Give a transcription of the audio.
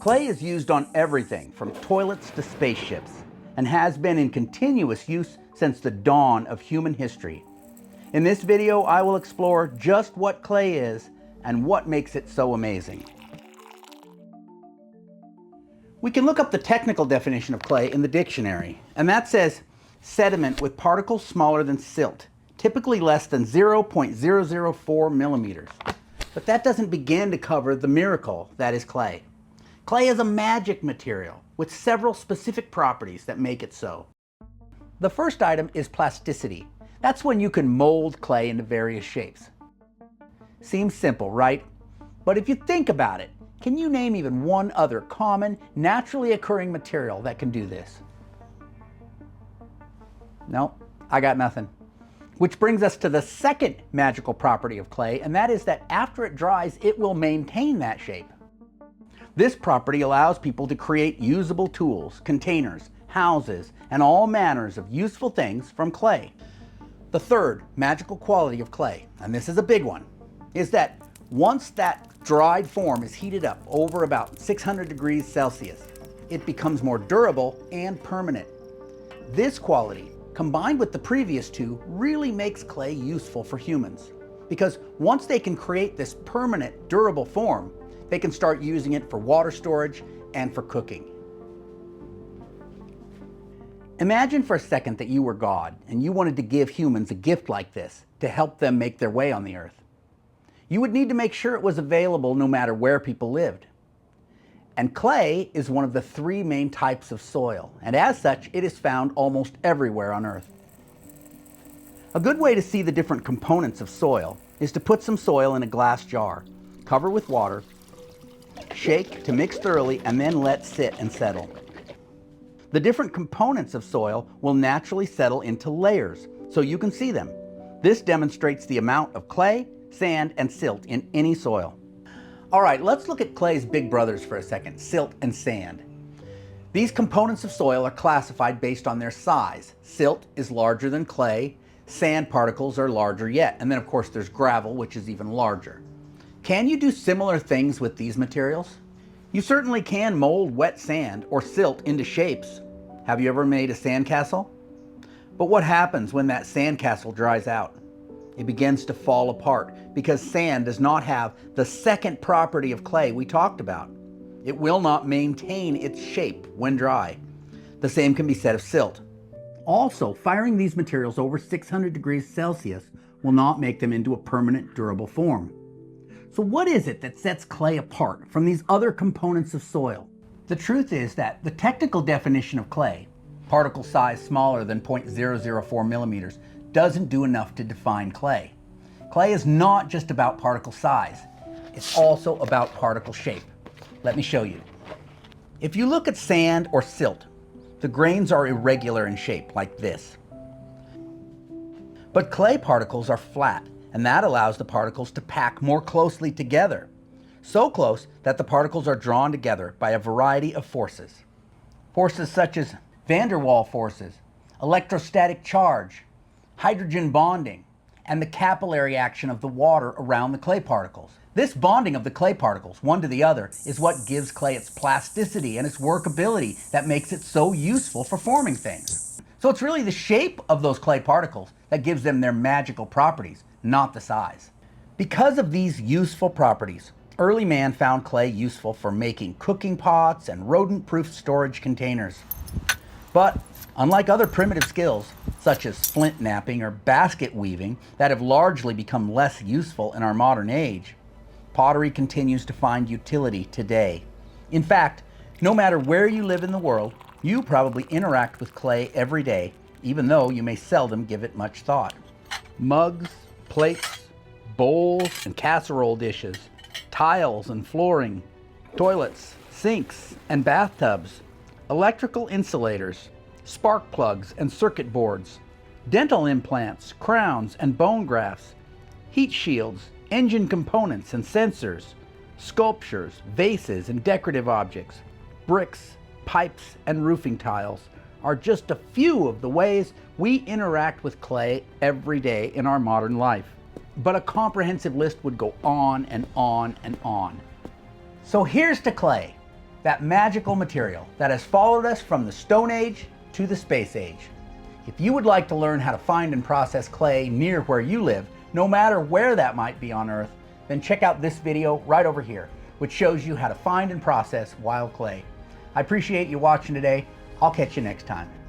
Clay is used on everything from toilets to spaceships and has been in continuous use since the dawn of human history. In this video, I will explore just what clay is and what makes it so amazing. We can look up the technical definition of clay in the dictionary, and that says sediment with particles smaller than silt, typically less than 0.004 millimeters. But that doesn't begin to cover the miracle that is clay. Clay is a magic material with several specific properties that make it so. The first item is plasticity. That's when you can mold clay into various shapes. Seems simple, right? But if you think about it, can you name even one other common, naturally occurring material that can do this? No, I got nothing. Which brings us to the second magical property of clay, and that is that after it dries, it will maintain that shape. This property allows people to create usable tools, containers, houses, and all manners of useful things from clay. The third magical quality of clay, and this is a big one, is that once that dried form is heated up over about 600 degrees Celsius, it becomes more durable and permanent. This quality, combined with the previous two, really makes clay useful for humans, because once they can create this permanent, durable form, they can start using it for water storage and for cooking. Imagine for a second that you were God and you wanted to give humans a gift like this to help them make their way on the earth. You would need to make sure it was available no matter where people lived. And clay is one of the three main types of soil, and as such, it is found almost everywhere on earth. A good way to see the different components of soil is to put some soil in a glass jar, cover with water, shake to mix thoroughly, and then let sit and settle. The different components of soil will naturally settle into layers, so you can see them. This demonstrates the amount of clay, sand, and silt in any soil. All right, let's look at clay's big brothers for a second, silt and sand. These components of soil are classified based on their size. Silt is larger than clay, sand particles are larger yet, and then of course there's gravel, which is even larger. Can you do similar things with these materials? You certainly can mold wet sand or silt into shapes. Have you ever made a sandcastle? But what happens when that sandcastle dries out? It begins to fall apart because sand does not have the second property of clay we talked about. It will not maintain its shape when dry. The same can be said of silt. Also, firing these materials over 600 degrees Celsius will not make them into a permanent, durable form. So what is it that sets clay apart from these other components of soil? The truth is that the technical definition of clay, particle size smaller than 0.004 millimeters, doesn't do enough to define clay. Clay is not just about particle size, it's also about particle shape. Let me show you. If you look at sand or silt, the grains are irregular in shape, like this. But clay particles are flat, and that allows the particles to pack more closely together. So close that the particles are drawn together by a variety of forces. Forces such as van der Waals forces, electrostatic charge, hydrogen bonding, and the capillary action of the water around the clay particles. This bonding of the clay particles, one to the other, is what gives clay its plasticity and its workability that makes it so useful for forming things. So it's really the shape of those clay particles that gives them their magical properties, not the size. Because of these useful properties, early man found clay useful for making cooking pots and rodent-proof storage containers. But unlike other primitive skills, such as flint knapping or basket weaving, that have largely become less useful in our modern age, pottery continues to find utility today. In fact, no matter where you live in the world, you probably interact with clay every day, even though you may seldom give it much thought. Mugs, plates, bowls and casserole dishes, tiles and flooring, toilets, sinks and bathtubs, electrical insulators, spark plugs and circuit boards, dental implants, crowns and bone grafts, heat shields, engine components and sensors, sculptures, vases and decorative objects, bricks, pipes and roofing tiles are just a few of the ways we interact with clay every day in our modern life. But a comprehensive list would go on and on and on. So here's to clay. that magical material that has followed us from the Stone Age to the Space Age. If you would like to learn how to find and process clay near where you live, no matter where that might be on Earth, then check out this video right over here, which shows you how to find and process wild clay. I appreciate you watching today. I'll catch you next time.